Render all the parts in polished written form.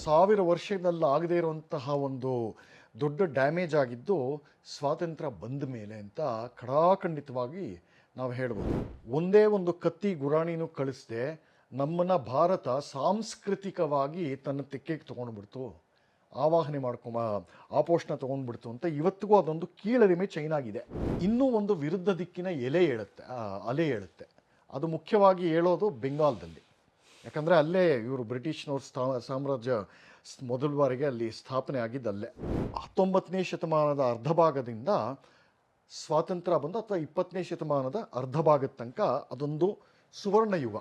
ಸಾವಿರ ವರ್ಷದಲ್ಲಿ ಆಗದೇ ಇರುವಂತಹ ಒಂದು ದೊಡ್ಡ ಡ್ಯಾಮೇಜ್ ಆಗಿದ್ದು ಸ್ವಾತಂತ್ರ್ಯ ಬಂದ ಮೇಲೆ ಅಂತ ಖಡಾಖಂಡಿತವಾಗಿ ನಾವು ಹೇಳ್ಬೋದು. ಒಂದೇ ಒಂದು ಕತ್ತಿ ಗುರಾಣಿನೂ ಕಳಿಸದೆ ನಮ್ಮನ್ನ ಭಾರತ ಸಾಂಸ್ಕೃತಿಕವಾಗಿ ತನ್ನ ತೆಕ್ಕೆಗೆ ತೊಗೊಂಡ್ಬಿಡ್ತು, ಆವಾಹನೆ ಆಪೋಷಣ ತೊಗೊಂಡ್ಬಿಡ್ತು ಅಂತ ಇವತ್ತಿಗೂ ಅದೊಂದು ಕೀಳರಿಮೆ ಚೈನಾಗಿದೆ. ಇನ್ನೂ ಒಂದು ವಿರುದ್ಧ ದಿಕ್ಕಿನ ಅಲೆ ಹೇಳುತ್ತೆ. ಅದು ಮುಖ್ಯವಾಗಿ ಹೇಳೋದು ಬೆಂಗಾಲ್ದಲ್ಲಿ. ಯಾಕಂದರೆ ಅಲ್ಲೇ ಇವರು ಬ್ರಿಟಿಷ್ನವ್ರ ಸಾಮ್ರಾಜ್ಯ ಮೊದಲ ಬಾರಿಗೆ ಅಲ್ಲಿ ಸ್ಥಾಪನೆ ಆಗಿದ್ದಲ್ಲೇ. 19ನೇ ಶತಮಾನದ ಅರ್ಧ ಭಾಗದಿಂದ ಸ್ವಾತಂತ್ರ್ಯ ಬಂದು ಅಥವಾ 20ನೇ ಶತಮಾನದ ಅರ್ಧ ಭಾಗದ ತನಕ ಅದೊಂದು ಸುವರ್ಣ ಯುಗ.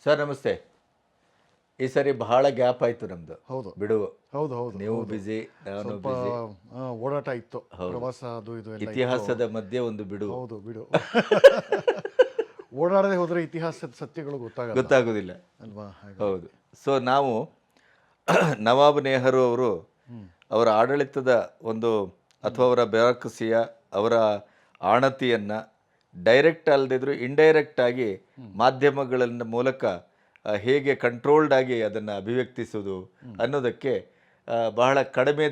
ಸರ್ ನಮಸ್ತೆ. ಈ ಸರಿ ಬಹಳ ಗ್ಯಾಪ್ ಆಯ್ತು ನಮ್ದು. ಹೌದು ಬಿಡುವು. ಹೌದು ನೀವು ಬಿಸಿ, ನಾನು ಬಿಸಿ. ಓಡಾಟ ಇತ್ತು, ಪ್ರವಾಸ ಅದು ಇದು ಎಲ್ಲ. ಇತಿಹಾಸದ ಮಧ್ಯೆ ಒಂದು ಬಿಡು. ಹೌದು ಬಿಡು. ಓಡಾಡದೆ ಹೋದ್ರೆ ಇತಿಹಾಸದ ಸತ್ಯಗಳು ಗೊತ್ತಾಗೋದಿಲ್ಲ ಅಲ್ವಾ? ಹೌದು. ಸೊ ನಾವು ನವಾಬ್ ನೆಹರು ಅವರು ಅವರ ಆಡಳಿತದ ಒಂದು ಅಥವಾ ಅವರ ಬ್ಯೂರೋಕ್ರಸಿಯ ಅವರ ಆಣತಿಯನ್ನ ಡೈರೆಕ್ಟ್ ಅಲ್ಲದಿದ್ರು ಇಂಡೈರೆಕ್ಟ್ ಆಗಿ ಮಾಧ್ಯಮಗಳ ಮೂಲಕ ಹೇಗೆ ಕಂಟ್ರೋಲ್ಡ್ ಆಗಿ ಅದನ್ನು ಅಭಿವ್ಯಕ್ತಿಸುವುದು ಅನ್ನೋದಕ್ಕೆ ಬಹಳ ಕಡಿಮೆ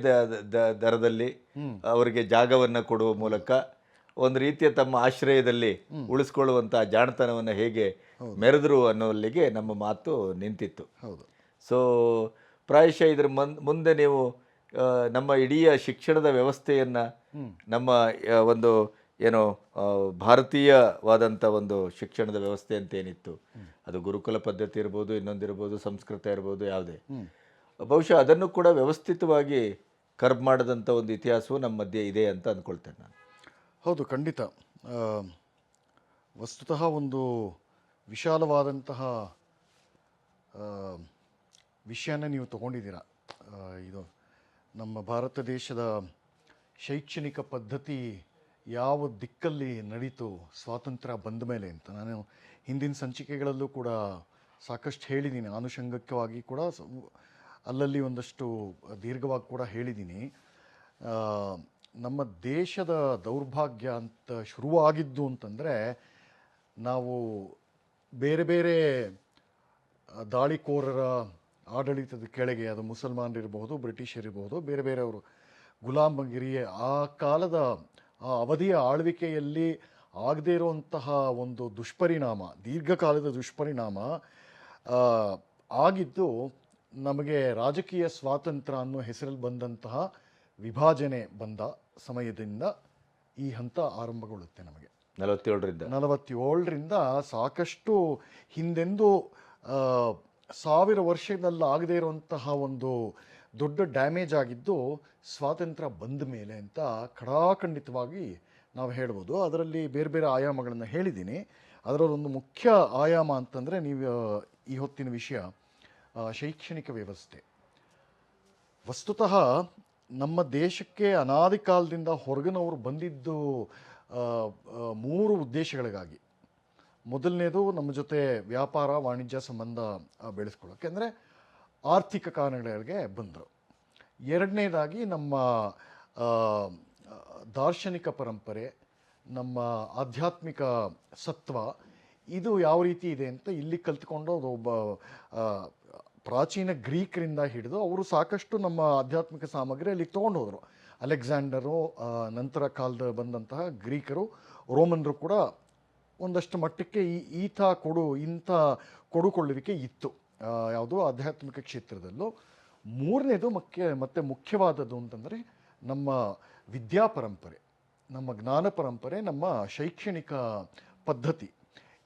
ದರದಲ್ಲಿ ಅವರಿಗೆ ಜಾಗವನ್ನು ಕೊಡುವ ಮೂಲಕ ಒಂದು ರೀತಿಯ ತಮ್ಮ ಆಶ್ರಯದಲ್ಲಿ ಉಳಿಸ್ಕೊಳ್ಳುವಂಥ ಜಾಣತನವನ್ನು ಹೇಗೆ ಮೆರೆದರು ಅನ್ನೋಲ್ಲಿಗೆ ನಮ್ಮ ಮಾತು ನಿಂತಿತ್ತು. ಸೊ ಪ್ರಾಯಶಃ ಇದರ ಮುಂದೆ ನೀವು ನಮ್ಮ ಇಡೀ ಶಿಕ್ಷಣದ ವ್ಯವಸ್ಥೆಯನ್ನು, ನಮ್ಮ ಒಂದು ಏನೋ ಭಾರತೀಯವಾದಂಥ ಒಂದು ಶಿಕ್ಷಣದ ವ್ಯವಸ್ಥೆ ಅಂತ ಏನಿತ್ತು, ಅದು ಗುರುಕುಲ ಪದ್ಧತಿ ಇರ್ಬೋದು, ಇನ್ನೊಂದಿರ್ಬೋದು, ಸಂಸ್ಕೃತ ಇರ್ಬೋದು, ಯಾವುದೇ, ಬಹುಶಃ ಅದನ್ನು ಕೂಡ ವ್ಯವಸ್ಥಿತವಾಗಿ ಕರ್ಬ್ ಮಾಡದಂಥ ಒಂದು ಇತಿಹಾಸವು ನಮ್ಮ ಮಧ್ಯೆ ಇದೆ ಅಂತ ಅಂದ್ಕೊಳ್ತೇನೆ ನಾನು. ಹೌದು, ಖಂಡಿತ. ವಸ್ತುತಃ ಒಂದು ವಿಶಾಲವಾದಂತಹ ವಿಷಯನ ನೀವು ತಗೊಂಡಿದ್ದೀರ. ಇದು ನಮ್ಮ ಭಾರತ ದೇಶದ ಶೈಕ್ಷಣಿಕ ಪದ್ಧತಿ ಯಾವ ದಿಕ್ಕಲ್ಲಿ ನಡೀತು ಸ್ವಾತಂತ್ರ್ಯ ಬಂದ ಮೇಲೆ ಅಂತ ನಾನು ಹಿಂದಿನ ಸಂಚಿಕೆಗಳಲ್ಲೂ ಕೂಡ ಸಾಕಷ್ಟು ಹೇಳಿದ್ದೀನಿ. ಆನುಷಂಗಿಕವಾಗಿ ಕೂಡ ಅಲ್ಲಲ್ಲಿ ಒಂದಷ್ಟು ದೀರ್ಘವಾಗಿ ಕೂಡ ಹೇಳಿದ್ದೀನಿ. ನಮ್ಮ ದೇಶದ ದೌರ್ಭಾಗ್ಯ ಅಂತ ಶುರುವಾಗಿದ್ದು ಅಂತಂದರೆ, ನಾವು ಬೇರೆ ಬೇರೆ ದಾಳಿಕೋರರ ಆಡಳಿತದ ಕೆಳಗೆ, ಅದು ಮುಸಲ್ಮಾನರಿರ್ಬೋದು, ಬ್ರಿಟಿಷರಿರ್ಬೋದು, ಬೇರೆ ಬೇರೆಯವರು ಗುಲಾಮಗಿರಿಯ ಆ ಕಾಲದ ಆ ಅವಧಿಯ ಆಳ್ವಿಕೆಯಲ್ಲಿ ಆಗದೇ ಇರುವಂತಹ ಒಂದು ದುಷ್ಪರಿಣಾಮ, ದೀರ್ಘಕಾಲದ ದುಷ್ಪರಿಣಾಮ ಆಗಿದ್ದು ನಮಗೆ ರಾಜಕೀಯ ಸ್ವಾತಂತ್ರ್ಯ ಅನ್ನೋ ಹೆಸರಲ್ಲಿ ಬಂದಂತಹ ವಿಭಾಜನೆ ಬಂದ ಸಮಯದಿಂದ ಈ ಹಂತ ಆರಂಭಗೊಳ್ಳುತ್ತೆ. ನಮಗೆ 47ರಿಂದ ಸಾಕಷ್ಟು ಹಿಂದೆಂದು 1000 ವರ್ಷದಲ್ಲಿ ಆಗದೇ ಇರುವಂತಹ ಒಂದು ದೊಡ್ಡ ಡ್ಯಾಮೇಜ್ ಆಗಿದ್ದು ಸ್ವಾತಂತ್ರ್ಯ ಬಂದ ಮೇಲೆ ಅಂತ ಖಡಾಖಂಡಿತವಾಗಿ ನಾವು ಹೇಳ್ಬೋದು. ಅದರಲ್ಲಿ ಬೇರೆ ಬೇರೆ ಆಯಾಮಗಳನ್ನು ಹೇಳಿದ್ದೀನಿ. ಅದರಲ್ಲೊಂದು ಮುಖ್ಯ ಆಯಾಮ ಅಂತಂದರೆ ನೀವು ಈ ಹೊತ್ತಿನ ವಿಷಯ ಶೈಕ್ಷಣಿಕ ವ್ಯವಸ್ಥೆ. ವಸ್ತುತಃ ನಮ್ಮ ದೇಶಕ್ಕೆ ಅನಾದಿ ಕಾಲದಿಂದ ಹೊರಗಿನವರು ಬಂದಿದ್ದು 3 ಉದ್ದೇಶಗಳಿಗಾಗಿ. ಮೊದಲನೇದು ನಮ್ಮ ಜೊತೆ ವ್ಯಾಪಾರ ವಾಣಿಜ್ಯ ಸಂಬಂಧ ಬೆಳೆಸ್ಕೊಳ್ಳೋಕ್ಕೆ, ಅಂದರೆ ಆರ್ಥಿಕ ಕಾರಣಗಳಿಗೆ ಬಂದರು. ಎರಡನೇದಾಗಿ ನಮ್ಮ ದಾರ್ಶನಿಕ ಪರಂಪರೆ, ನಮ್ಮ ಆಧ್ಯಾತ್ಮಿಕ ಸತ್ವ ಇದು ಯಾವ ರೀತಿ ಇದೆ ಅಂತ ಇಲ್ಲಿ ಕಲ್ತ್ಕೊಂಡು ಅದು ಒಬ್ಬ ಪ್ರಾಚೀನ ಗ್ರೀಕರಿಂದ ಹಿಡಿದು ಅವರು ಸಾಕಷ್ಟು ನಮ್ಮ ಆಧ್ಯಾತ್ಮಿಕ ಸಾಮಗ್ರಿ ಅಲ್ಲಿಗೆ ತೊಗೊಂಡು ಹೋದರು. ಅಲೆಕ್ಸಾಂಡರು, ನಂತರ ಕಾಲದ ಬಂದಂತಹ ಗ್ರೀಕರು, ರೋಮನ್ರು ಕೂಡ ಒಂದಷ್ಟು ಮಟ್ಟಕ್ಕೆ ಇಂಥ ಕೊಡುಕೊಳ್ಳುವಿಕೆ ಇತ್ತು ಯಾವುದೋ ಆಧ್ಯಾತ್ಮಿಕ ಕ್ಷೇತ್ರದಲ್ಲೂ. ಮೂರನೇದು ಮತ್ತೆ ಮುಖ್ಯವಾದದ್ದು ಅಂತಂದರೆ ನಮ್ಮ ವಿದ್ಯಾ ಪರಂಪರೆ, ನಮ್ಮ ಪರಂಪರೆ, ನಮ್ಮ ಶೈಕ್ಷಣಿಕ ಪದ್ಧತಿ.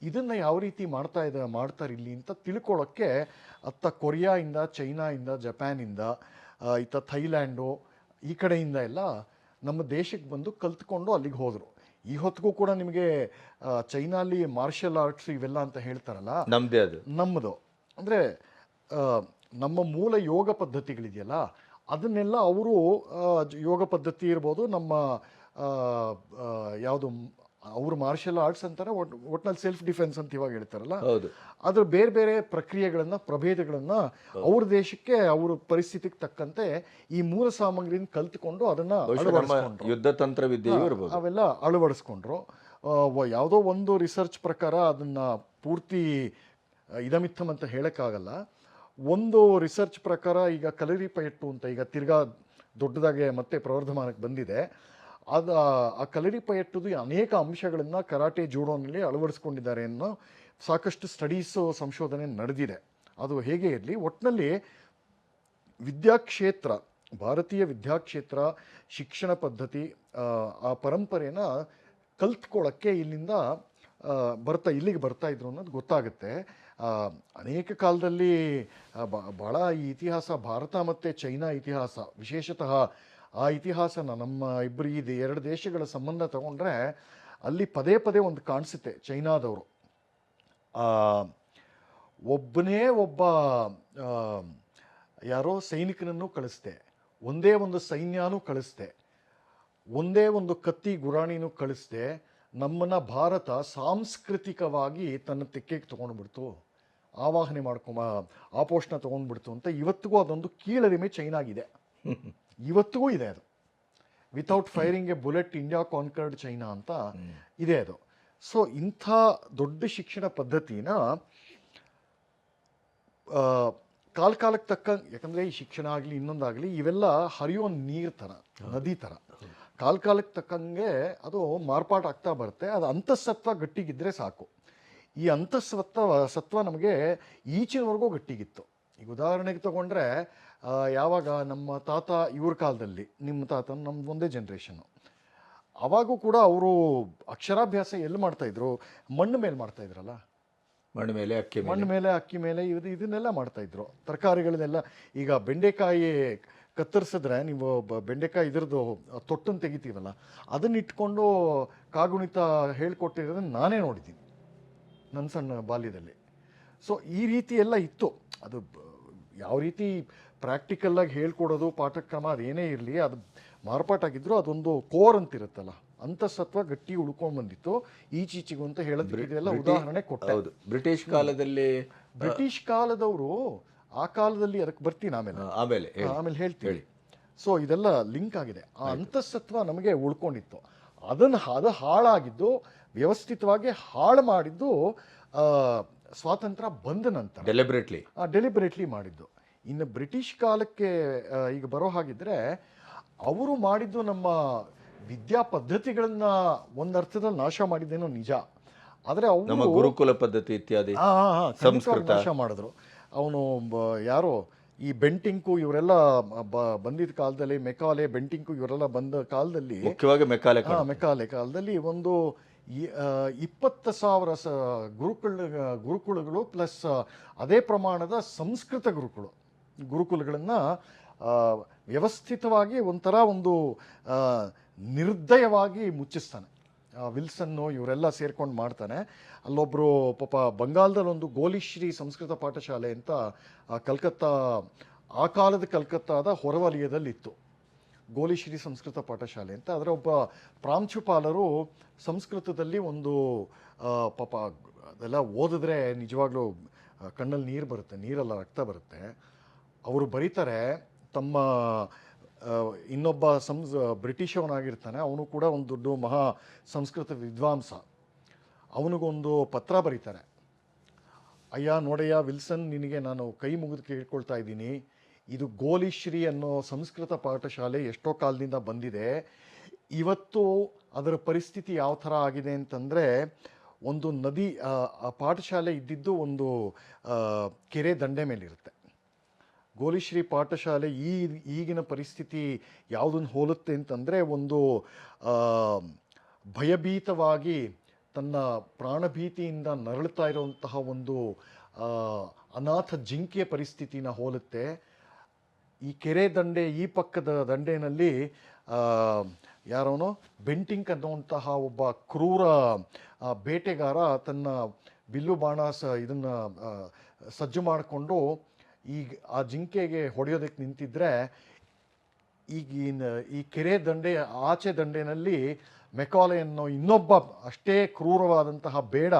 ಇದನ್ನು ಯಾವ ರೀತಿ ಮಾಡ್ತಾರೆ ಇಲ್ಲಿ ಅಂತ ತಿಳ್ಕೊಳ್ಳೋಕ್ಕೆ ಅತ್ತ ಕೊರಿಯಾಯಿಂದ, ಚೈನಾಯಿಂದ, ಜಪಾನಿಂದ, ಇತ್ತ ಥೈಲ್ಯಾಂಡು, ಈ ಕಡೆಯಿಂದ ಎಲ್ಲ ನಮ್ಮ ದೇಶಕ್ಕೆ ಬಂದು ಕಲ್ತ್ಕೊಂಡು ಅಲ್ಲಿಗೆ ಹೋದರು. ಈ ಹೊತ್ತಿಗೂ ಕೂಡ ನಿಮಗೆ ಚೈನಲ್ಲಿ ಮಾರ್ಷಲ್ ಆರ್ಟ್ಸ್ ಇವೆಲ್ಲ ಅಂತ ಹೇಳ್ತಾರಲ್ಲ, ನಮ್ಮದು ಅಂದರೆ ನಮ್ಮ ಮೂಲ ಯೋಗ ಪದ್ಧತಿಗಳಿದೆಯಲ್ಲ ಅದನ್ನೆಲ್ಲ ಅವರು ಯೋಗ ಪದ್ಧತಿ ಇರ್ಬೋದು, ನಮ್ಮ ಯಾವುದು ಅವರು ಮಾರ್ಷಲ್ ಆರ್ಟ್ಸ್ ಅಂತಾರೆ, ಒಟ್ನಲ್ಲಿ ಸೆಲ್ಫ್ ಡಿಫೆನ್ಸ್ ಅಂತ ಇವಾಗ ಹೇಳ್ತಾರಲ್ಲ, ಹೌದು. ಅದ್ರ ಬೇರೆ ಬೇರೆ ಪ್ರಕ್ರಿಯೆಗಳನ್ನು, ಪ್ರಭೇದಗಳನ್ನು ಅವ್ರ ದೇಶಕ್ಕೆ ಅವ್ರ ಪರಿಸ್ಥಿತಿಗೆ ತಕ್ಕಂತೆ ಈ ಮೂಲ ಸಾಮಗ್ರಿನ ಕಲ್ತ್ಕೊಂಡು ಅದನ್ನ ಅಳವಡಿಸ್ಕೊಂಡ್ರು. ಯುದ್ಧ ತಂತ್ರ ವಿದ್ಯೆಯೂ ಇರ್ಬೋದು. ಅವೆಲ್ಲ ಅಳವಡಿಸ್ಕೊಂಡ್ರು. ಯಾವುದೋ ಒಂದು ರಿಸರ್ಚ್ ಪ್ರಕಾರ ಅದನ್ನ ಪೂರ್ತಿ ಇದಮಿತ್ತಮ್ ಅಂತ ಹೇಳಕ್ಕಾಗಲ್ಲ. ಒಂದು ರಿಸರ್ಚ್ ಪ್ರಕಾರ ಈಗ ಕಲರಿಪಯಟ್ಟು ಅಂತ ಈಗ ತಿರ್ಗಾ ದೊಡ್ಡದಾಗೆ ಮತ್ತೆ ಪ್ರವರ್ಧಮಾನಕ್ಕೆ ಬಂದಿದೆ. ಆ ಕಲರಿಪಯಟ್ಟುದು ಅನೇಕ ಅಂಶಗಳನ್ನು ಕರಾಟೆ ಜೂಡೋನಲ್ಲಿ ಅಳವಡಿಸ್ಕೊಂಡಿದ್ದಾರೆ ಅನ್ನೋ ಸಾಕಷ್ಟು ಸ್ಟಡೀಸು, ಸಂಶೋಧನೆ ನಡೆದಿದೆ. ಅದು ಹೇಗೆ ಇರಲಿ, ಒಟ್ಟಿನಲ್ಲಿ ವಿದ್ಯಾಕ್ಷೇತ್ರ, ಭಾರತೀಯ ವಿದ್ಯಾಕ್ಷೇತ್ರ, ಶಿಕ್ಷಣ ಪದ್ಧತಿ, ಆ ಪರಂಪರೆನ ಕಲ್ತ್ಕೊಳ್ಳೋಕ್ಕೆ ಇಲ್ಲಿಂದ ಇಲ್ಲಿಗೆ ಬರ್ತಾ ಇದ್ರು ಅನ್ನೋದು ಗೊತ್ತಾಗುತ್ತೆ. ಅನೇಕ ಕಾಲದಲ್ಲಿ ಭಾಳ ಈ ಇತಿಹಾಸ, ಭಾರತ ಮತ್ತು ಚೈನಾ ಇತಿಹಾಸ, ವಿಶೇಷತಃ ಆ ಇತಿಹಾಸನ ನಮ್ಮ ಈ ಎರಡು ದೇಶಗಳ ಸಂಬಂಧ ತಗೊಂಡ್ರೆ ಅಲ್ಲಿ ಪದೇ ಪದೇ ಒಂದು ಕಾಣಿಸುತ್ತೆ. ಚೈನಾದವರು ಒಬ್ಬನೇ ಒಬ್ಬ ಯಾರೋ ಸೈನಿಕನನ್ನು ಕಳಿಸ್ದೆ, ಒಂದೇ ಒಂದು ಸೈನ್ಯನೂ ಕಳಿಸ್ದೆ, ಒಂದೇ ಒಂದು ಕತ್ತಿ ಗುರಾಣಿನೂ ಕಳಿಸ್ದೆ, ನಮ್ಮನ್ನ ಭಾರತ ಸಾಂಸ್ಕೃತಿಕವಾಗಿ ತನ್ನ ತೆಕ್ಕೆಗೆ ತೊಗೊಂಡ್ಬಿಡ್ತು, ಆವಾಹನೆ ಆಪೋಷಣ ತೊಗೊಂಡ್ಬಿಡ್ತು ಅಂತ ಇವತ್ತಿಗೂ ಅದೊಂದು ಕೀಳರಿಮೆ ಚೈನಾಗಿದೆ. ಇವತ್ತಿಗೂ ಇದೆ ಅದು. Without firing A bullet India conquered China ಅಂತ ಇದೆ ಅದು. ಸೊ ಇಂಥ ದೊಡ್ಡ ಶಿಕ್ಷಣ ಪದ್ಧತಿನ ಕಾಲಕ್ಕೆ ತಕ್ಕ, ಯಾಕಂದರೆ ಈ ಶಿಕ್ಷಣ ಆಗಲಿ ಇನ್ನೊಂದಾಗಲಿ ಇವೆಲ್ಲ ಹರಿಯೋ ನೀರು ಥರ, ನದಿ ಥರ, ಕಾಲಕ್ಕೆ ತಕ್ಕಂಗೆ ಅದು ಮಾರ್ಪಾಟು ಆಗ್ತಾ ಬರುತ್ತೆ. ಅದು ಅಂತಃಸತ್ವ ಗಟ್ಟಿಗಿದ್ರೆ ಸಾಕು. ಈ ಸತ್ವ ನಮಗೆ ಈಚಿನವರೆಗೂ ಗಟ್ಟಿಗಿತ್ತು. ಈಗ ಉದಾಹರಣೆಗೆ ತಗೊಂಡ್ರೆ, ಯಾವಾಗ ನಮ್ಮ ತಾತ ಇವ್ರ ಕಾಲದಲ್ಲಿ, ನಿಮ್ಮ ತಾತ ನಮ್ದು ಒಂದೇ ಜನ್ರೇಷನ್ನು, ಅವಾಗೂ ಕೂಡ ಅವರು ಅಕ್ಷರಾಭ್ಯಾಸ ಎಲ್ಲಿ ಮಾಡ್ತಾಯಿದ್ರು? ಮಣ್ಣು ಮೇಲೆ ಮಾಡ್ತಾಯಿದ್ರಲ್ಲ, ಮಣ್ಣು ಮೇಲೆ ಅಕ್ಕಿ ಮೇಲೆ ಇದನ್ನೆಲ್ಲ ಮಾಡ್ತಾಯಿದ್ರು. ತರಕಾರಿಗಳನ್ನೆಲ್ಲ, ಈಗ ಬೆಂಡೆಕಾಯಿ ಕತ್ತರಿಸಿದ್ರೆ ನೀವು ಬೆಂಡೆಕಾಯಿ ಇದ್ರದ್ದು ತೊಟ್ಟನ್ನು ತೆಗಿತೀವಲ್ಲ, ಅದನ್ನ ಇಟ್ಕೊಂಡು ಕಾಗುಣಿತ ಹೇಳ್ಕೊಟ್ಟಿರೋದನ್ನ ನಾನೇ ನೋಡಿದ್ದೀನಿ ನನ್ನ ಸಣ್ಣ ಬಾಲ್ಯದಲ್ಲಿ. ಸೊ ಈ ರೀತಿ ಎಲ್ಲ ಇತ್ತು. ಅದು ಯಾವ ರೀತಿ ಪ್ರಾಕ್ಟಿಕಲ್ಲಾಗಿ ಹೇಳ್ಕೊಡೋದು, ಪಾಠಕ್ರಮ ಅದೇನೇ ಇರಲಿ, ಅದು ಮಾರ್ಪಾಟಾಗಿದ್ರು ಅದೊಂದು ಕೋರ್ ಅಂತಿರುತ್ತಲ್ಲ, ಅಂತಃಸತ್ವ ಗಟ್ಟಿ ಉಳ್ಕೊಂಡು ಬಂದಿತ್ತು. ಈಚೀಚೆಗೂ ಅಂತ ಹೇಳೋದಕ್ಕೆಲ್ಲ ಉದಾಹರಣೆ ಕೊಟ್ಟೆ. ಬ್ರಿಟಿಷ್ ಕಾಲದವರು ಆ ಕಾಲದಲ್ಲಿ, ಅದಕ್ಕೆ ಬರ್ತೀನಿ ಆಮೇಲೆ ಹೇಳ್ತೀವಿ. ಸೊ ಇದೆಲ್ಲ ಲಿಂಕ್ ಆಗಿದೆ. ಆ ಅಂತಃಸತ್ವ ನಮಗೆ ಉಳ್ಕೊಂಡಿತ್ತು. ಅದು ಹಾಳಾಗಿದ್ದು, ವ್ಯವಸ್ಥಿತವಾಗಿ ಹಾಳು ಮಾಡಿದ್ದು ಸ್ವಾತಂತ್ರ್ಯ ಬಂದ ನಂತರ ಡೆಲಿಬ್ರೇಟ್ಲಿ ಮಾಡಿದ್ದು. ಇನ್ನು ಬ್ರಿಟಿಷ್ ಕಾಲಕ್ಕೆ ಈಗ ಬರೋ ಹಾಗಿದ್ರೆ, ಅವರು ಮಾಡಿದ್ದು ನಮ್ಮ ವಿದ್ಯಾ ಪದ್ಧತಿಗಳನ್ನ ಒಂದರ್ಥದಲ್ಲಿ ನಾಶ ಮಾಡಿದ್ದೇನೋ ನಿಜ. ಆದರೆ ಅವರು ಗುರುಕುಲ ಪದ್ಧತಿ ಇತ್ಯಾದಿ ನಾಶ ಮಾಡಿದ್ರು. ಅವನು ಯಾರೋ ಈ ಬೆಂಟಿಂಕು ಇವರೆಲ್ಲ ಬಂದಿದ್ದ ಕಾಲದಲ್ಲಿ, ಮೆಕಾಲೆ, ಬೆಂಟಿಂಕು ಇವರೆಲ್ಲ ಬಂದ ಕಾಲದಲ್ಲಿ, ಮುಖ್ಯವಾಗಿ ಮೆಕಾಲೆ ಕಾಲದಲ್ಲಿ ಒಂದು 20,000 ಗುರುಕುಲಗಳು ಪ್ಲಸ್ ಅದೇ ಪ್ರಮಾಣದ ಸಂಸ್ಕೃತ ಗುರುಕುಲಗಳನ್ನು ವ್ಯವಸ್ಥಿತವಾಗಿ ಒಂಥರ ಒಂದು ನಿರ್ದಯವಾಗಿ ಮುಚ್ಚಿಸ್ತಾನೆ. ವಿಲ್ಸನ್ನು ಇವರೆಲ್ಲ ಸೇರ್ಕೊಂಡು ಮಾಡ್ತಾನೆ. ಅಲ್ಲೊಬ್ಬರು ಪಾಪ ಬಂಗಾಳದಲ್ಲಿ ಒಂದು ಗೋಲಿಶ್ರೀ ಸಂಸ್ಕೃತ ಪಾಠಶಾಲೆ ಅಂತ ಕಲ್ಕತ್ತಾ, ಆ ಕಾಲದ ಕಲ್ಕತ್ತಾದ ಹೊರವಲಯದಲ್ಲಿತ್ತು ಗೋಲಿಶ್ರೀ ಸಂಸ್ಕೃತ ಪಾಠಶಾಲೆ ಅಂತ. ಅದರ ಒಬ್ಬ ಪ್ರಾಂಶುಪಾಲರು ಸಂಸ್ಕೃತದಲ್ಲಿ ಒಂದು ಪಾಪ ಅದೆಲ್ಲ ಓದಿದ್ರೆ ನಿಜವಾಗ್ಲೂ ಕಣ್ಣಲ್ಲಿ ನೀರು ಬರುತ್ತೆ, ನೀರಲ್ಲ ರಕ್ತ ಬರುತ್ತೆ. ಅವರು ಬರೀತಾರೆ, ತಮ್ಮ ಇನ್ನೊಬ್ಬ ಬ್ರಿಟಿಷವನಾಗಿರ್ತಾನೆ, ಅವನು ಕೂಡ ಒಂದು ದೊಡ್ಡ ಮಹಾ ಸಂಸ್ಕೃತ ವಿದ್ವಾಂಸ, ಅವನಿಗೊಂದು ಪತ್ರ ಬರೀತಾರೆ. ಅಯ್ಯ ನೋಡಯ್ಯ ವಿಲ್ಸನ್, ನಿನಗೆ ನಾನು ಕೈ ಮುಗಿದು ಕೇಳ್ಕೊಳ್ತಾ ಇದ್ದೀನಿ, ಇದು ಗೋಲಿಶ್ರೀ ಅನ್ನೋ ಸಂಸ್ಕೃತ ಪಾಠಶಾಲೆ ಎಷ್ಟೋ ಕಾಲದಿಂದ ಬಂದಿದೆ. ಇವತ್ತು ಅದರ ಪರಿಸ್ಥಿತಿ ಯಾವ ಥರ ಆಗಿದೆ ಅಂತಂದರೆ, ಒಂದು ನದಿ, ಆ ಪಾಠಶಾಲೆ ಇದ್ದಿದ್ದು ಒಂದು ಕೆರೆ ದಂಡೆ ಮೇಲಿರುತ್ತೆ. ಗೋಲಿಶ್ರೀ ಪಾಠಶಾಲೆ ಈಗಿನ ಪರಿಸ್ಥಿತಿ ಯಾವುದನ್ನು ಹೋಲುತ್ತೆ ಅಂತಂದರೆ, ಒಂದು ಭಯಭೀತವಾಗಿ ತನ್ನ ಪ್ರಾಣಭೀತಿಯಿಂದ ನರಳುತ್ತಾ ಇರುವಂತಹ ಒಂದು ಅನಾಥ ಜಿಂಕೆಯ ಪರಿಸ್ಥಿತಿನ ಹೋಲುತ್ತೆ. ಈ ಕೆರೆ ದಂಡೆ ಈ ಪಕ್ಕದ ದಂಡೆಯಲ್ಲಿ ಯಾರೋನೋ ಬೆಂಟಿಂಕ್ ಅನ್ನುವಂತಹ ಒಬ್ಬ ಕ್ರೂರ ಬೇಟೆಗಾರ ತನ್ನ ಬಿಲ್ಲು ಬಾಣ ಇದನ್ನು ಸಜ್ಜು ಮಾಡಿಕೊಂಡು ಈಗ ಆ ಜಿಂಕೆಗೆ ಹೊಡೆಯೋದಕ್ಕೆ ನಿಂತಿದ್ರೆ, ಈಗಿನ ಈ ಕೆರೆ ದಂಡೆ ಆಚೆ ದಂಡೆನಲ್ಲಿ ಮೆಕಾಲೆ ಅನ್ನೋ ಇನ್ನೊಬ್ಬ ಅಷ್ಟೇ ಕ್ರೂರವಾದಂತಹ ಬೇಡ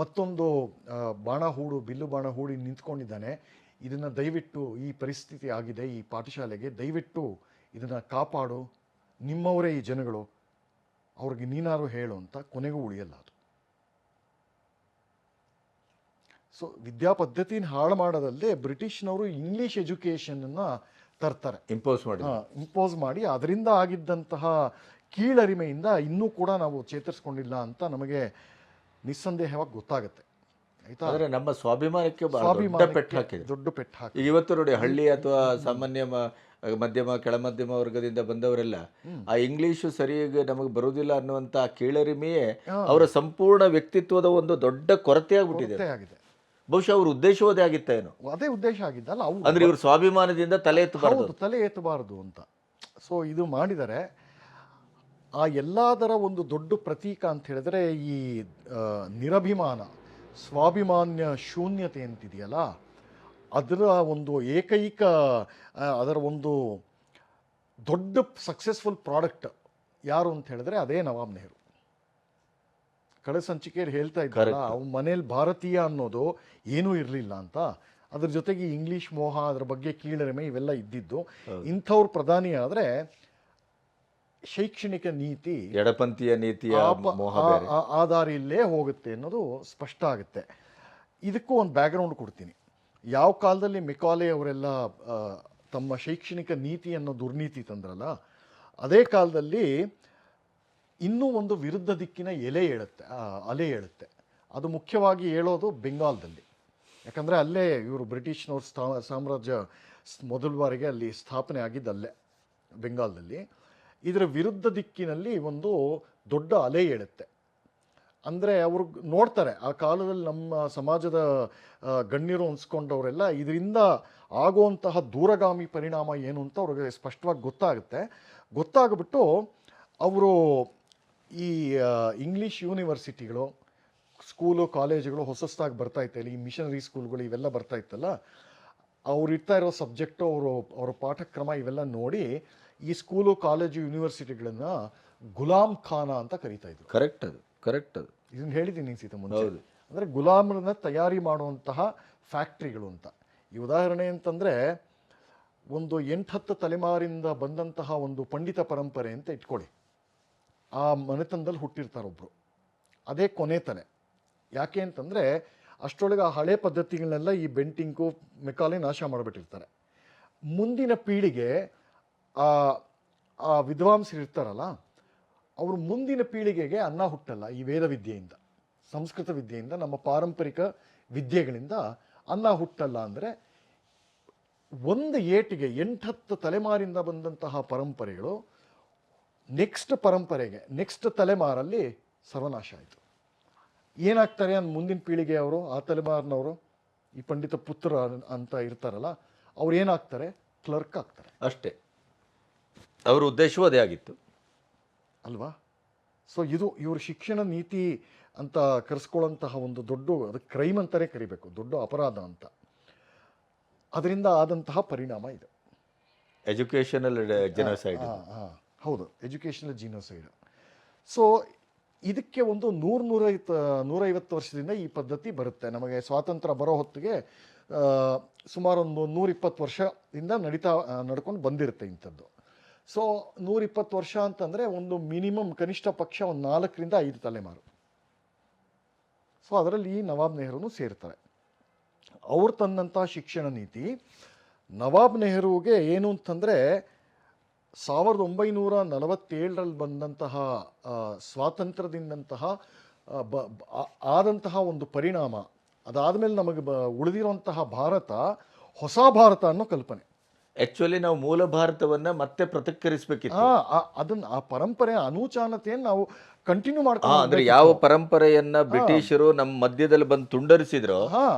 ಮತ್ತೊಂದು ಬಾಣ ಹೂಡು ಬಿಲ್ಲು ಬಾಣ ಹೂಡಿ ನಿಂತ್ಕೊಂಡಿದ್ದಾನೆ. ಇದನ್ನು ದಯವಿಟ್ಟು, ಈ ಪರಿಸ್ಥಿತಿ ಆಗಿದೆ ಈ ಪಾಠಶಾಲೆಗೆ, ದಯವಿಟ್ಟು ಇದನ್ನು ಕಾಪಾಡು, ನಿಮ್ಮವರೇ ಈ ಜನಗಳು, ಅವ್ರಿಗೆ ನೀನಾರು ಹೇಳು ಅಂತ ಕೊನೆಗೂ ಉಳಿಯಲ್ಲ ಅದು. ಸೊ ವಿದ್ಯಾ ಪದ್ಧತಿನ ಹಾಳು ಮಾಡೋದಲ್ಲದೆ ಬ್ರಿಟಿಷ್ನವರು ಇಂಗ್ಲೀಷ್ ಎಜುಕೇಷನನ್ನು ತರ್ತಾರೆ, ಇಂಪೋಸ್ ಮಾಡಿ ಅದರಿಂದ ಆಗಿದ್ದಂತಹ ಕೀಳರಿಮೆಯಿಂದ ಇನ್ನೂ ಕೂಡ ನಾವು ಚೇತರಿಸ್ಕೊಂಡಿಲ್ಲ ಅಂತ ನಮಗೆ ನಿಸ್ಸಂದೇಹವಾಗಿ ಗೊತ್ತಾಗುತ್ತೆ. ಆಯ್ತಾ? ಆದರೆ ನಮ್ಮ ಸ್ವಾಭಿಮಾನಕ್ಕೆ ದೊಡ್ಡ ಪೆಟ್ಟು ಹಾಕಿ ಇವತ್ತು ನೋಡಿ, ಹಳ್ಳಿ ಅಥವಾ ಸಾಮಾನ್ಯ ಮಧ್ಯಮ ಕೆಳಮಧ್ಯಮ ವರ್ಗದಿಂದ ಬಂದವರೆಲ್ಲ ಆ ಇಂಗ್ಲಿಷು ಸರಿಯಾಗಿ ನಮಗೆ ಬರುವುದಿಲ್ಲ ಅನ್ನುವಂಥ ಕೀಳರಿಮೆಯೇ ಅವರ ಸಂಪೂರ್ಣ ವ್ಯಕ್ತಿತ್ವದ ಒಂದು ದೊಡ್ಡ ಕೊರತೆ ಆಗ್ಬಿಟ್ಟಿದೆ. ಬಹುಶಃ ಅವ್ರ ಉದ್ದೇಶವೂ ಅದೇ ಆಗಿತ್ತೇನೋ, ಅದೇ ಉದ್ದೇಶ ಆಗಿದ್ದಲ್ಲ ಅಂದ್ರೆ ಇವರು ಸ್ವಾಭಿಮಾನದಿಂದ ತಲೆ ಎತ್ತಬಾರದು ಅಂತ. ಸೊ ಇದು ಮಾಡಿದರೆ ಆ ಎಲ್ಲದರ ಒಂದು ದೊಡ್ಡ ಪ್ರತೀಕ ಅಂತ ಹೇಳಿದ್ರೆ ಈ ನಿರಭಿಮಾನ, ಸ್ವಾಭಿಮಾನ್ಯ ಶೂನ್ಯತೆ ಅಂತಿದೆಯಲ್ಲ, ಅದರ ಒಂದು ಏಕೈಕ, ಅದರ ಒಂದು ದೊಡ್ಡ ಸಕ್ಸಸ್ಫುಲ್ ಪ್ರಾಡಕ್ಟ್ ಯಾರು ಅಂತ ಹೇಳಿದ್ರೆ ಅದೇ ನವಾಬ್ ನೆಹರು. ಕಡೆ ಸಂಚಿಕೆಯಲ್ಲಿ ಹೇಳ್ತಾ ಇದ್ದಾರಲ್ಲ, ಅವ್ನ ಮನೇಲಿ ಭಾರತೀಯ ಅನ್ನೋದು ಏನೂ ಇರಲಿಲ್ಲ ಅಂತ, ಅದ್ರ ಜೊತೆಗೆ ಇಂಗ್ಲಿಷ್ ಮೋಹ, ಅದ್ರ ಬಗ್ಗೆ ಕೀಳರಿಮೆ ಇವೆಲ್ಲ ಇದ್ದಿದ್ದು. ಇಂಥವ್ರು ಪ್ರಧಾನಿ ಆದರೆ ಶೈಕ್ಷಣಿಕ ನೀತಿ, ಎಡಪಂಥೀಯ ನೀತಿಯ ಆ ದಾರಿಯಲ್ಲೇ ಹೋಗುತ್ತೆ ಅನ್ನೋದು ಸ್ಪಷ್ಟ ಆಗುತ್ತೆ. ಇದಕ್ಕೂ ಒಂದು ಬ್ಯಾಕ್ಗ್ರೌಂಡ್ ಕೊಡ್ತೀನಿ. ಯಾವ ಕಾಲದಲ್ಲಿ ಮೆಕಾಲೆ ಅವರೆಲ್ಲ ತಮ್ಮ ಶೈಕ್ಷಣಿಕ ನೀತಿ ಅನ್ನೋ ದುರ್ನೀತಿ ತಂದ್ರಲ್ಲ, ಅದೇ ಕಾಲದಲ್ಲಿ ಇನ್ನೂ ಒಂದು ವಿರುದ್ಧ ದಿಕ್ಕಿನ ಅಲೆ ಏಳುತ್ತೆ. ಅದು ಮುಖ್ಯವಾಗಿ ಹೇಳೋದು ಬೆಂಗಾಲ್ದಲ್ಲಿ. ಯಾಕಂದರೆ ಅಲ್ಲೇ ಇವರು ಬ್ರಿಟಿಷ್ನವ್ರ ಸಾಮ್ರಾಜ್ಯ ಮೊದಲ ಬಾರಿಗೆ ಅಲ್ಲಿ ಸ್ಥಾಪನೆ ಆಗಿದ್ದಲ್ಲೇ ಬೆಂಗಾಲ್ದಲ್ಲಿ. ಇದರ ವಿರುದ್ಧ ದಿಕ್ಕಿನಲ್ಲಿ ಒಂದು ದೊಡ್ಡ ಅಲೆ ಏಳುತ್ತೆ. ಅಂದರೆ ಅವರು ನೋಡ್ತಾರೆ ಆ ಕಾಲದಲ್ಲಿ ನಮ್ಮ ಸಮಾಜದ ಗಣ್ಯರು ಅನ್ಸ್ಕೊಂಡವರೆಲ್ಲ ಇದರಿಂದ ಆಗುವಂತಹ ದೂರಗಾಮಿ ಪರಿಣಾಮ ಏನು ಅಂತ ಅವ್ರಿಗೆ ಸ್ಪಷ್ಟವಾಗಿ ಗೊತ್ತಾಗ್ಬಿಟ್ಟು ಅವರು ಈ ಇಂಗ್ಲೀಷ್ ಯೂನಿವರ್ಸಿಟಿಗಳು, ಸ್ಕೂಲು, ಕಾಲೇಜುಗಳು ಹೊಸದಾಗಿ ಬರ್ತಾ ಇತ್ತಲ್ಲ, ಈ ಮಿಷನರಿ ಸ್ಕೂಲ್ಗಳು ಇವೆಲ್ಲ ಬರ್ತಾ ಇತ್ತಲ್ಲ, ಅವ್ರು ಇರ್ತಾ ಇರೋ ಸಬ್ಜೆಕ್ಟು, ಅವರ ಪಾಠಕ್ರಮ ಇವೆಲ್ಲ ನೋಡಿ ಈ ಸ್ಕೂಲು, ಕಾಲೇಜು, ಯೂನಿವರ್ಸಿಟಿಗಳನ್ನು ಗುಲಾಮ್ ಖಾನ ಅಂತ ಕರೀತಾ ಇದ್ರು. ಕರೆಕ್ಟ್ ಅದು ಇದನ್ನು ಹೇಳಿದ್ದೀನಿ ಸೀತಾ ಮುಂದೆ. ಅಂದರೆ ಗುಲಾಮರನ್ನ ತಯಾರಿ ಮಾಡುವಂತಹ ಫ್ಯಾಕ್ಟ್ರಿಗಳು ಅಂತ. ಈ ಉದಾಹರಣೆ ಅಂತಂದರೆ ಒಂದು 8-10 ತಲೆಮಾರಿಂದ ಬಂದಂತಹ ಒಂದು ಪಂಡಿತ ಪರಂಪರೆ ಅಂತ ಇಟ್ಕೊಳ್ಳಿ. ಆ ಮನೆತನದಲ್ಲಿ ಹುಟ್ಟಿರ್ತಾರೊಬ್ಬರು, ಅದೇ ಕೊನೆ ತಲೆ. ಯಾಕೆ ಅಂತಂದರೆ ಅಷ್ಟರೊಳಗೆ ಆ ಹಳೆ ಪದ್ಧತಿಗಳನ್ನೆಲ್ಲ ಈ ಬೆಂಟಿಂಕು, ಮೆಕಾಲೆ ನಾಶ ಮಾಡಿಬಿಟ್ಟಿರ್ತಾರೆ. ಮುಂದಿನ ಪೀಳಿಗೆ ಆ ವಿದ್ವಾಂಸರು ಇರ್ತಾರಲ್ಲ, ಅವರು ಮುಂದಿನ ಪೀಳಿಗೆಗೆ ಅನ್ನ ಹುಟ್ಟಲ್ಲ. ಈ ವೇದ ವಿದ್ಯೆಯಿಂದ, ಸಂಸ್ಕೃತ ವಿದ್ಯೆಯಿಂದ, ನಮ್ಮ ಪಾರಂಪರಿಕ ವಿದ್ಯೆಗಳಿಂದ ಅನ್ನ ಹುಟ್ಟಲ್ಲ. ಅಂದರೆ ಒಂದು ಏಟಿಗೆ 8-10 ತಲೆಮಾರಿಂದ ಬಂದಂತಹ ಪರಂಪರೆಗಳು ನೆಕ್ಸ್ಟ್ ತಲೆಮಾರಲ್ಲಿ ಸರ್ವನಾಶ ಆಯಿತು. ಏನಾಗ್ತಾರೆ ಅಂತ ಮುಂದಿನ ಪೀಳಿಗೆಯವರು, ಆ ತಲೆಮಾರಿನವರು, ಈ ಪಂಡಿತ ಪುತ್ರ ಅಂತ ಇರ್ತಾರಲ್ಲ, ಅವ್ರು ಏನಾಗ್ತಾರೆ? ಕ್ಲರ್ಕ್ ಆಗ್ತಾರೆ ಅಷ್ಟೇ. ಅವರ ಉದ್ದೇಶವೂ ಅದೇ ಆಗಿತ್ತು ಅಲ್ವಾ? ಸೊ ಇದು ಇವರು ಶಿಕ್ಷಣ ನೀತಿ ಅಂತ ಕರೆಸ್ಕೊಳ್ಳೋಂತಹ ಒಂದು ದೊಡ್ಡ, ಅದಕ್ಕೆ ಕ್ರೈಮ್ ಅಂತಲೇ ಕರಿಬೇಕು, ದೊಡ್ಡ ಅಪರಾಧ ಅಂತ. ಅದರಿಂದ ಆದಂತಹ ಪರಿಣಾಮ ಇದು ಎಜುಕೇಷನಲ್ ಜನೋಸೈಡ್. ಹೌದು, ಎಜುಕೇಷನಲ್ ಜಿನೋಸೈಡ್. ಸೊ ಇದಕ್ಕೆ ಒಂದು 150 ವರ್ಷದಿಂದ ಈ ಪದ್ಧತಿ ಬರುತ್ತೆ. ನಮಗೆ ಸ್ವಾತಂತ್ರ್ಯ ಬರೋ ಹೊತ್ತಿಗೆ ಸುಮಾರು ಒಂದು 120 ವರ್ಷದಿಂದ ನಡ್ಕೊಂಡು ಬಂದಿರುತ್ತೆ ಇಂಥದ್ದು. ಸೊ 120 ವರ್ಷ ಅಂತಂದರೆ ಒಂದು ಮಿನಿಮಮ್, ಕನಿಷ್ಠ ಪಕ್ಷ ಒಂದು 4ರಿಂದ 5 ತಲೆಮಾರು. ಸೊ ಅದರಲ್ಲಿ ನವಾಬ್ ನೆಹರೂನು ಸೇರ್ತಾರೆ. ಅವ್ರು ತಂದಂಥ ಶಿಕ್ಷಣ ನೀತಿ ನವಾಬ್ ನೆಹರೂಗೆ ಏನು ಅಂತಂದರೆ 1947ರಲ್ಲಿ ಬಂದಂತಹ ಸ್ವಾತಂತ್ರ್ಯದಿಂದಂತಹ ಆದಂತಹ ಒಂದು ಪರಿಣಾಮ, ಅದಾದಮೇಲೆ ನಮಗೆ ಉಳಿದಿರುವಂತಹ ಭಾರತ ಹೊಸ ಭಾರತ ಅನ್ನೋ ಕಲ್ಪನೆ. ಆಕ್ಚುಲಿ ನಾವು ಮೂಲ ಭಾರತವನ್ನ ಮತ್ತೆ ಪ್ರತಿಕರಿಸಬೇಕಿತ್ತು. ಆ ಪರಂಪರೆಯ ಅನೂಚಾನತೆಯನ್ನು ನಾವು ಕಂಟಿನ್ಯೂ ಮಾಡ್ಕೊಂಡು, ಅಂದ್ರೆ ಯಾವ ಪರಂಪರೆಯನ್ನ ಬ್ರಿಟಿಷರು ನಮ್ಮ ಮಧ್ಯದಲ್ಲಿ ಬಂದು ತುಂಡರಿಸಿದ್ರು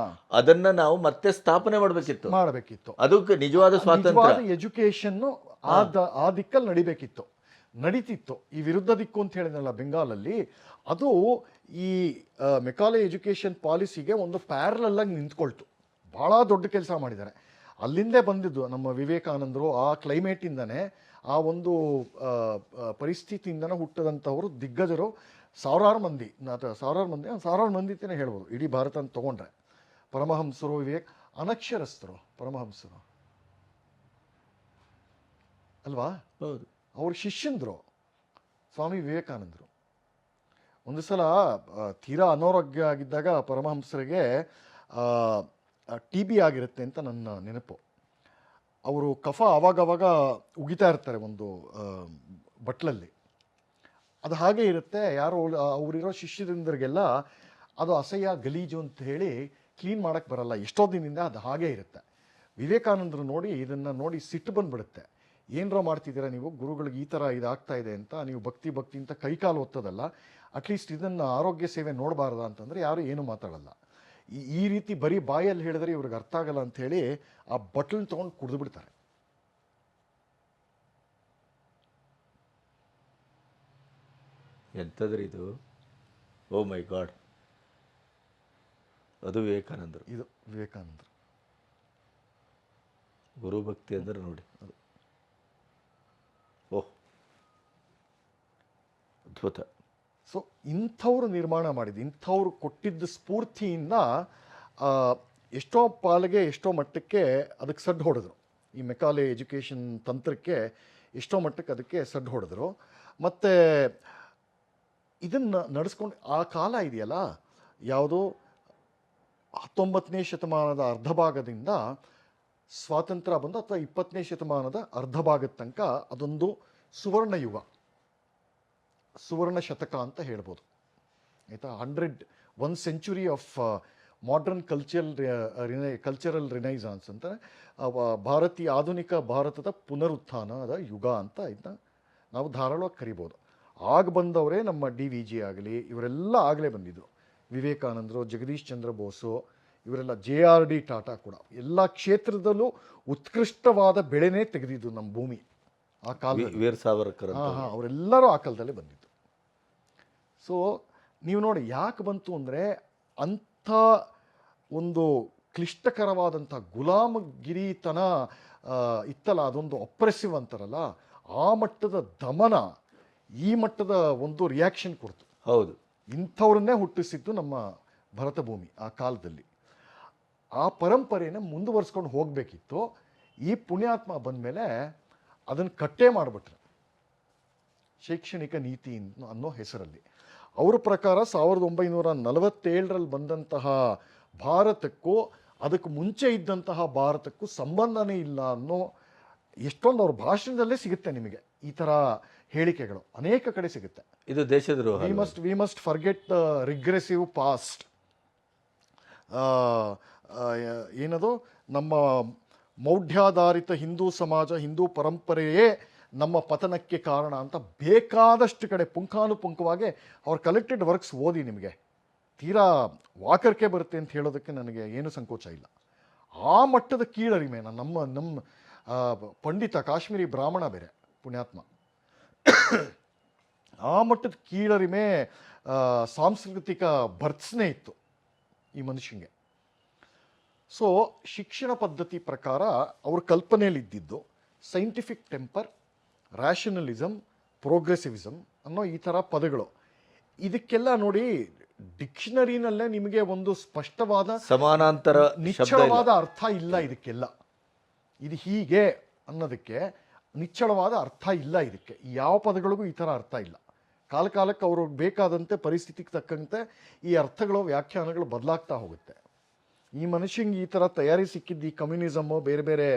ಅದನ್ನ ನಾವು ಮತ್ತೆ ಸ್ಥಾಪನೆ ಮಾಡಬೇಕಿತ್ತು. ಅದಕ್ಕೆ ನಿಜವಾದ ಸ್ವಾತಂತ್ರ್ಯ, ಎಜುಕೇಶನ್ ಆ ದಿಕ್ಕಲ್ಲಿ ನಡೀತಿತ್ತು. ಈ ವಿರುದ್ಧ ದಿಕ್ಕು ಅಂತ ಹೇಳಿದ್ನಲ್ಲ ಬೆಂಗಾಲಲ್ಲಿ, ಅದು ಈ ಮೆಕಾಲೆ ಎಜುಕೇಷನ್ ಪಾಲಿಸಿಗೆ ಒಂದು ಪ್ಯಾರಲಲ್ ಆಗಿ ನಿಂತ್ಕೊಳ್ತು. ಭಾಳ ದೊಡ್ಡ ಕೆಲಸ ಮಾಡಿದ್ದಾರೆ. ಅಲ್ಲಿಂದೇ ಬಂದಿದ್ದು ನಮ್ಮ ವಿವೇಕಾನಂದರು. ಆ ಕ್ಲೈಮೇಟಿಂದನೇ ಆ ಒಂದು ಪರಿಸ್ಥಿತಿಯಿಂದನೇ ಹುಟ್ಟದಂಥವರು ದಿಗ್ಗಜರು ಸಾವಿರಾರು ಮಂದಿ ಸಾವಿರಾರು ಮಂದಿ ಅಂತಲೇ ಹೇಳ್ಬೋದು ಇಡೀ ಭಾರತ ಅಂತ ತೊಗೊಂಡ್ರೆ. ಪರಮಹಂಸರು, ಅನಕ್ಷರಸ್ಥರು ಪರಮಹಂಸರು ಅಲ್ವಾ? ಹೌದು. ಅವ್ರ ಶಿಷ್ಯಂದರು ಸ್ವಾಮಿ ವಿವೇಕಾನಂದರು. ಒಂದು ಸಲ ತೀರಾ ಅನಾರೋಗ್ಯ ಆಗಿದ್ದಾಗ ಪರಮಹಂಸರಿಗೆ TB ಆಗಿರುತ್ತೆ ಅಂತ ನನ್ನ ನೆನಪು. ಅವರು ಕಫ ಆವಾಗವಾಗ ಉಗಿತಾ ಇರ್ತಾರೆ ಒಂದು ಬಟ್ಲಲ್ಲಿ. ಅದು ಹಾಗೆ ಇರುತ್ತೆ. ಯಾರು ಅವರಿರೋ ಶಿಷ್ಯರಿಂದರಿಗೆಲ್ಲ ಅದು ಅಸಹ್ಯ ಗಲೀಜು ಅಂತ ಹೇಳಿ ಕ್ಲೀನ್ ಮಾಡೋಕ್ಕೆ ಬರಲ್ಲ. ಎಷ್ಟೋ ದಿನದಿಂದ ಅದು ಹಾಗೇ ಇರುತ್ತೆ. ವಿವೇಕಾನಂದರು ಇದನ್ನು ನೋಡಿ ಸಿಟ್ಟು ಬಂದುಬಿಡುತ್ತೆ. ಏನರ ಮಾಡ್ತಿದ್ದೀರಾ ನೀವು, ಗುರುಗಳಿಗೆ ಈ ಥರ ಇದಾಗ್ತಾ ಇದೆ ಅಂತ, ನೀವು ಭಕ್ತಿ ಅಂತ ಕೈಕಾಲು ಒತ್ತದಲ್ಲ, ಅಟ್ಲೀಸ್ಟ್ ಇದನ್ನು ಆರೋಗ್ಯ ಸೇವೆ ನೋಡಬಾರ್ದ ಅಂತಂದರೆ ಯಾರು ಏನೂ ಮಾತಾಡಲ್ಲ. ಈ ರೀತಿ ಬರೀ ಬಾಯಲ್ಲಿ ಹೇಳಿದ್ರೆ ಇವ್ರಿಗೆ ಅರ್ಥ ಆಗಲ್ಲ ಅಂಥೇಳಿ ಆ ಬಟ್ಲನ್ನ ತೊಗೊಂಡು ಕುಡಿದು ಬಿಡ್ತಾರೆ. ಎಂಥದ್ರಿ ಇದು? ಓ ಮೈ ಗಾಡ್. ಅದು ವಿವೇಕಾನಂದರು. ಇದು ವಿವೇಕಾನಂದರು. ಗುರುಭಕ್ತಿ ಅಂದರೆ ನೋಡಿ ಅದು. ಓಹ್, ಅದ್ಭುತ. ಸೊ ಇಂಥವ್ರು ನಿರ್ಮಾಣ ಮಾಡಿದ್ದು, ಇಂಥವ್ರು ಕೊಟ್ಟಿದ್ದ ಸ್ಫೂರ್ತಿಯಿಂದ ಎಷ್ಟೋ ಪಾಲಿಗೆ ಎಷ್ಟೋ ಮಟ್ಟಕ್ಕೆ ಅದಕ್ಕೆ ಸಡ್ಡು ಹೊಡೆದ್ರು. ಈ ಮೆಕಾಲೆ ಎಜುಕೇಷನ್ ತಂತ್ರಕ್ಕೆ ಎಷ್ಟೋ ಮಟ್ಟಕ್ಕೆ ಅದಕ್ಕೆ ಸಡ್ಡು ಹೊಡೆದ್ರು. ಮತ್ತು ಇದನ್ನು ನಡೆಸ್ಕೊಂಡು ಆ ಕಾಲ ಇದೆಯಲ್ಲ, ಯಾವುದೋ 19ನೇ ಶತಮಾನದ ಅರ್ಧ ಭಾಗದಿಂದ ಸ್ವಾತಂತ್ರ್ಯ ಬಂದು ಅಥವಾ 20ನೇ ಶತಮಾನದ ಅರ್ಧ ಭಾಗದ ತನಕ ಅದೊಂದು ಸುವರ್ಣ ಯುಗ, ಸುವರ್ಣ ಶತಕ ಅಂತ ಹೇಳ್ಬೋದು ಆಯಿತಾ. 1 century of modern cultural Renaissance ಅಂತ, ಭಾರತೀಯ ಆಧುನಿಕ ಭಾರತದ ಪುನರುತ್ಥಾನದ ಯುಗ ಅಂತ ಇದನ್ನ ನಾವು ಧಾರಾಳವಾಗಿ ಕರಿಬೋದು. ಆಗ ಬಂದವರೇ ನಮ್ಮ DVG ಆಗಲಿ, ಇವರೆಲ್ಲ ಆಗಲೇ ಬಂದಿದ್ದರು. ವಿವೇಕಾನಂದರು, ಜಗದೀಶ್ ಚಂದ್ರ ಬೋಸು, ಇವರೆಲ್ಲ JRD ಟಾಟಾ ಕೂಡ ಎಲ್ಲ ಕ್ಷೇತ್ರದಲ್ಲೂ ಉತ್ಕೃಷ್ಟವಾದ ಬೆಳೆನೇ ತೆಗೆದಿದ್ದು ನಮ್ಮ ಭೂಮಿ ಆ ಕಾಲದಲ್ಲಿ. ವೀರ್ ಸಾವರ್ಕರ್ ಅವರೆಲ್ಲರೂ ಆ ಕಾಲದಲ್ಲೇ ಬಂದಿದ್ದು. ಸೊ ನೀವು ನೋಡಿ ಯಾಕೆ ಬಂತು ಅಂದರೆ, ಅಂಥ ಒಂದು ಕ್ಲಿಷ್ಟಕರವಾದಂಥ ಗುಲಾಮಗಿರಿತನ ಇತ್ತಲ್ಲ, ಅದೊಂದು ಅಪ್ರೆಸಿವ್ ಅಂತಾರಲ್ಲ, ಆ ಮಟ್ಟದ ದಮನ ಈ ಮಟ್ಟದ ಒಂದು ರಿಯಾಕ್ಷನ್ ಕೊಡ್ತು. ಹೌದು, ಇಂಥವ್ರನ್ನೇ ಹುಟ್ಟಿಸಿದ್ದು ನಮ್ಮ ಭರತ ಭೂಮಿ ಆ ಕಾಲದಲ್ಲಿ. ಆ ಪರಂಪರೆಯನ್ನು ಮುಂದುವರಿಸ್ಕೊಂಡು ಹೋಗಬೇಕಿತ್ತು. ಈ ಪುಣ್ಯಾತ್ಮ ಬಂದಮೇಲೆ ಅದನ್ನು ಕಟ್ಟೇ ಮಾಡಿಬಿಟ್ರೆ ಶೈಕ್ಷಣಿಕ ನೀತಿ ಅನ್ನೋ ಹೆಸರಲ್ಲಿ. ಅವರ ಪ್ರಕಾರ 1947ರಲ್ಲಿ ಬಂದಂತಹ ಭಾರತಕ್ಕೂ ಅದಕ್ಕೆ ಮುಂಚೆ ಇದ್ದಂತಹ ಭಾರತಕ್ಕೂ ಸಂಬಂಧನೇ ಇಲ್ಲ ಅನ್ನೋ ಎಷ್ಟೊಂದು ಅವ್ರ ಭಾಷಣದಲ್ಲೇ ಸಿಗುತ್ತೆ ನಿಮಗೆ. ಈ ಥರ ಹೇಳಿಕೆಗಳು ಅನೇಕ ಕಡೆ ಸಿಗುತ್ತೆ. ಇದು ದೇಶದ್ರೋಹ. We must forget the regressive past. ಏನದು, ನಮ್ಮ ಮೌಢ್ಯಾಧಾರಿತ ಹಿಂದೂ ಸಮಾಜ, ಹಿಂದೂ ಪರಂಪರೆಯೇ ನಮ್ಮ ಪತನಕ್ಕೆ ಕಾರಣ ಅಂತ ಬೇಕಾದಷ್ಟು ಕಡೆ ಪುಂಖಾನುಪುಂಖವಾಗಿ ಅವ್ರ ಕಲೆಕ್ಟೆಡ್ ವರ್ಕ್ಸ್ ಓದಿ ನಿಮಗೆ ತೀರಾ ವಾಕರ್ಕೆ ಬರುತ್ತೆ ಅಂತ ಹೇಳೋದಕ್ಕೆ ನನಗೆ ಏನು ಸಂಕೋಚ ಇಲ್ಲ. ಆ ಮಟ್ಟದ ಕೀಳರಿಮೆ ನಮ್ಮ ಪಂಡಿತ ಕಾಶ್ಮೀರಿ ಬ್ರಾಹ್ಮಣ ಬೇರೆ ಪುಣ್ಯಾತ್ಮ, ಆ ಮಟ್ಟದ ಕೀಳರಿಮೆ ಸಾಂಸ್ಕೃತಿಕ ಭರ್ತ್ಸನೆ ಇತ್ತು ಈ ಮನುಷ್ಯನಿಗೆ. ಸೊ ಶಿಕ್ಷಣ ಪದ್ಧತಿ ಪ್ರಕಾರ ಅವ್ರ ಕಲ್ಪನೆಯಲ್ಲಿದ್ದಿದ್ದು ಸೈಂಟಿಫಿಕ್ ಟೆಂಪರ್, ರ್ಯಾಷನಲಿಸಮ್, ಪ್ರೋಗ್ರೆಸಿವಿಸಮ್ ಅನ್ನೋ ಈ ಥರ ಪದಗಳು. ಇದಕ್ಕೆಲ್ಲ ನೋಡಿ ಡಿಕ್ಷನರಿನಲ್ಲೇ ನಿಮಗೆ ಒಂದು ಸ್ಪಷ್ಟವಾದ ಸಮಾನಾಂತರ ನಿಚ್ಚಳವಾದ ಅರ್ಥ ಇಲ್ಲ ಇದಕ್ಕೆಲ್ಲ. ಇದು ಹೀಗೆ ಅನ್ನೋದಕ್ಕೆ ನಿಚ್ಚಳವಾದ ಅರ್ಥ ಇಲ್ಲ. ಇದಕ್ಕೆ ಯಾವ ಪದಗಳಿಗೂ ಈ ಥರ ಅರ್ಥ ಇಲ್ಲ. ಕಾಲಕ್ಕೆ ಅವ್ರಿಗೆ ಬೇಕಾದಂತೆ ಪರಿಸ್ಥಿತಿಗೆ ತಕ್ಕಂತೆ ಈ ಅರ್ಥಗಳು, ವ್ಯಾಖ್ಯಾನಗಳು ಬದಲಾಗ್ತಾ ಹೋಗುತ್ತೆ. ಈ ಮನುಷ್ಯಂಗೆ ಈ ಥರ ತಯಾರಿ ಸಿಕ್ಕಿದ್ದು ಈ ಕಮ್ಯುನಿಸಮ್ಮು, ಬೇರೆ ಬೇರೆ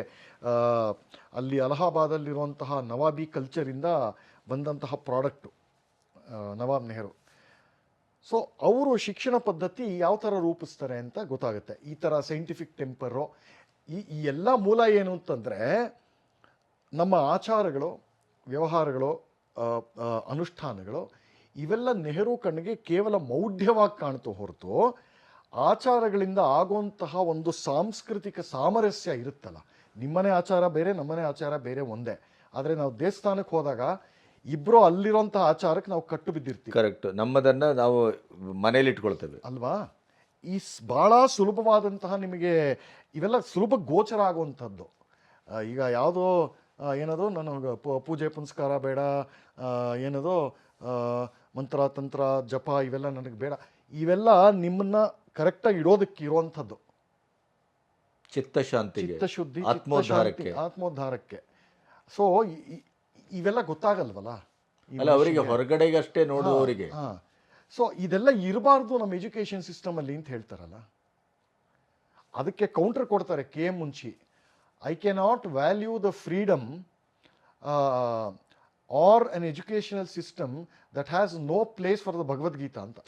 ಅಲ್ಲಿ ಅಲಹಾಬಾದಲ್ಲಿರುವಂತಹ ನವಾಬಿ ಕಲ್ಚರಿಂದ ಬಂದಂತಹ ಪ್ರಾಡಕ್ಟು ನವಾಬ್ ನೆಹರು. ಸೊ ಅವರು ಶಿಕ್ಷಣ ಪದ್ಧತಿ ಯಾವ ಥರ ರೂಪಿಸ್ತಾರೆ ಅಂತ ಗೊತ್ತಾಗುತ್ತೆ. ಈ ಥರ ಸೈಂಟಿಫಿಕ್ ಟೆಂಪರು, ಈ ಎಲ್ಲ ಮೂಲ ಏನು ಅಂತಂದರೆ ನಮ್ಮ ಆಚಾರಗಳು, ವ್ಯವಹಾರಗಳು, ಅನುಷ್ಠಾನಗಳು ಇವೆಲ್ಲ ನೆಹರು ಕಣ್ಣಿಗೆ ಕೇವಲ ಮೌಢ್ಯವಾಗಿ ಕಾಣ್ತು ಹೊರತು ಆಚಾರಗಳಿಂದ ಆಗುವಂತಹ ಒಂದು ಸಾಂಸ್ಕೃತಿಕ ಸಾಮರಸ್ಯ ಇರುತ್ತಲ್ಲ. ನಿಮ್ಮನೆ ಆಚಾರ ಬೇರೆ, ನಮ್ಮನೆ ಆಚಾರ ಬೇರೆ ಒಂದೇ. ಆದರೆ ನಾವು ದೇವಸ್ಥಾನಕ್ಕೆ ಹೋದಾಗ ಇಬ್ಬರು ಅಲ್ಲಿರೋಂತಹ ಆಚಾರಕ್ಕೆ ನಾವು ಕಟ್ಟು ಬಿದ್ದಿರ್ತೀವಿ. ಕರೆಕ್ಟ್, ನಮ್ಮದನ್ನು ನಾವು ಮನೇಲಿ ಇಟ್ಕೊಳ್ತೇವೆ ಅಲ್ವಾ. ಈ ಭಾಳ ಸುಲಭವಾದಂತಹ ನಿಮಗೆ ಇವೆಲ್ಲ ಸುಲಭ ಗೋಚರ ಆಗುವಂಥದ್ದು. ಈಗ ಯಾವುದೋ ಏನದು ನನಗೆ ಪೂಜೆ ಪುನಸ್ಕಾರ ಬೇಡ, ಏನದು ಮಂತ್ರ ತಂತ್ರ ಜಪ ಇವೆಲ್ಲ ನನಗೆ ಬೇಡ. ಇವೆಲ್ಲ ನಿಮ್ಮನ್ನ ಕರೆಕ್ಟಾಗಿ ಇಡೋದಕ್ಕೆ ಇರುವಂಥದ್ದು, ಚಿತ್ತಶಾಂತಿಗೆ, ಚಿತ್ತಶುದ್ಧಿ, ಆತ್ಮೋದ್ಧಾರಕ್ಕೆ. ಆತ್ಮೋದ್ಧಾರಕ್ಕೆ. ಸೊ ಇವೆಲ್ಲ ಗೊತ್ತಾಗಲ್ವಲ್ಲ ಅಲ್ಲ, ಅವರಿಗೆ ಹೊರಗಡೆಗೆ ಅಷ್ಟೇ ನೋಡುವವರಿಗೆ. ಹಾಂ. ಸೊ ಇದೆಲ್ಲ ಇರಬಾರ್ದು ನಮ್ಮ ಎಜುಕೇಷನ್ ಸಿಸ್ಟಮಲ್ಲಿ ಅಂತ ಹೇಳ್ತಾರಲ್ಲ, ಅದಕ್ಕೆ ಕೌಂಟರ್ ಕೊಡ್ತಾರೆ K M Munshi. I care not value the freedom or an educational system that has no place for the Bhagavad Gita ಅಂತ.